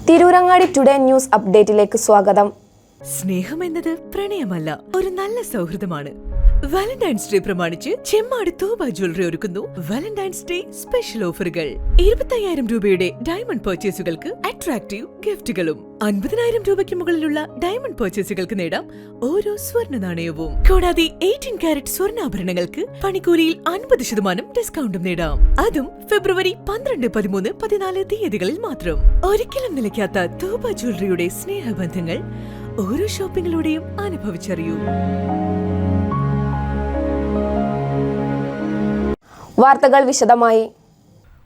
Tirurangadi today news അപ്ഡേറ്റിലേക്ക് സ്വാഗതം. സ്നേഹം എന്നത് പ്രണയമല്ല, ഒരു നല്ല സൗഹൃദമാണ്. വാലന്റൈൻസ് ഡേ പ്രമാണിച്ച് ചെമ്മാട് തോബ ജ്വല്ലറി ഒരുക്കുന്നു വാലന്റൈൻസ് ഡേ സ്പെഷ്യൽ ഓഫറുകൾ. 25,000 രൂപയുടെ ഡയമണ്ട് പർച്ചേസുകൾക്ക് അട്രാക്റ്റീവ് ഗിഫ്റ്റുകളും 50,000 രൂപയ്ക്ക് മുകളിലുള്ള ഡയമണ്ട് പർച്ചേസുകൾക്ക് നേടാം ഓരോ സ്വർണ്ണ നാണയവും. കൂടാതെ 18 കാരറ്റ് സ്വർണ്ണാഭരണങ്ങൾക്ക് പണിക്കൂലിയിൽ 50% ഡിസ്കൗണ്ടും നേടാം. അതും ഫെബ്രുവരി 12, 13, 14 തീയതികളിൽ മാത്രം. ഒരിക്കലും നിലയ്ക്കാത്ത തോബ ജ്വല്ലറിയുടെ സ്നേഹബന്ധങ്ങൾ ഓരോ ഷോപ്പിംഗിലൂടെയും അനുഭവിച്ചറിയൂ. വാർത്തകൾ വിശദമായി.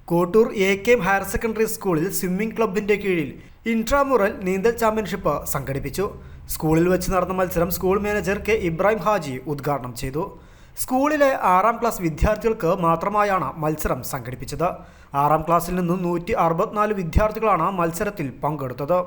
കോട്ടൂർ എ.കെ.എം. ഹയർ സെക്കൻഡറി സ്കൂളിൽ സ്വിമ്മിംഗ് ക്ലബിന്റെ കീഴിൽ ഇൻട്രാമുറൽ നീന്തൽ ചാമ്പ്യൻഷിപ്പ് സംഘടിപ്പിച്ചു. സ്കൂളിൽ വെച്ച് നടന്ന മത്സരം school manager K Ibrahim Haji ഉദ്ഘാടനം ചെയ്തു. സ്കൂളിലെ 6ാം ക്ലാസ് വിദ്യാർത്ഥികൾക്ക് മാത്രമായാണ് മത്സരം സംഘടിപ്പിച്ചത്. 6ാം ക്ലാസ്സിൽ നിന്നും 164 വിദ്യാർത്ഥികളാണ് മത്സരത്തിൽ പങ്കെടുത്തത്.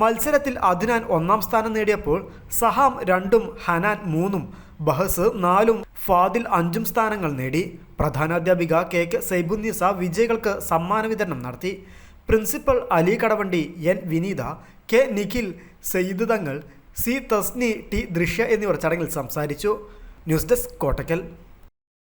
മത്സരത്തിൽ അദ്നാൻ 1ാം സ്ഥാനം നേടിയപ്പോൾ സഹാം 2ഉം ഹനാൻ 3ഉം ബഹസ് 4ഉം ഫാദിൽ 5ഉം സ്ഥാനങ്ങൾ നേടി. പ്രധാനാധ്യാപിക കെ സൈബുന്നീസ വിജയികൾക്ക് സമ്മാന വിതരണം നടത്തി. പ്രിൻസിപ്പൽ അലി കടവണ്ടി, എൻ വിനീത, കെ നിഖിൽ, സയ്യിദ് തങ്ങൾ, സി തസ്നി, ടി ദൃശ്യ എന്നിവർ ചടങ്ങിൽ സംസാരിച്ചു. News desk Kottakkal.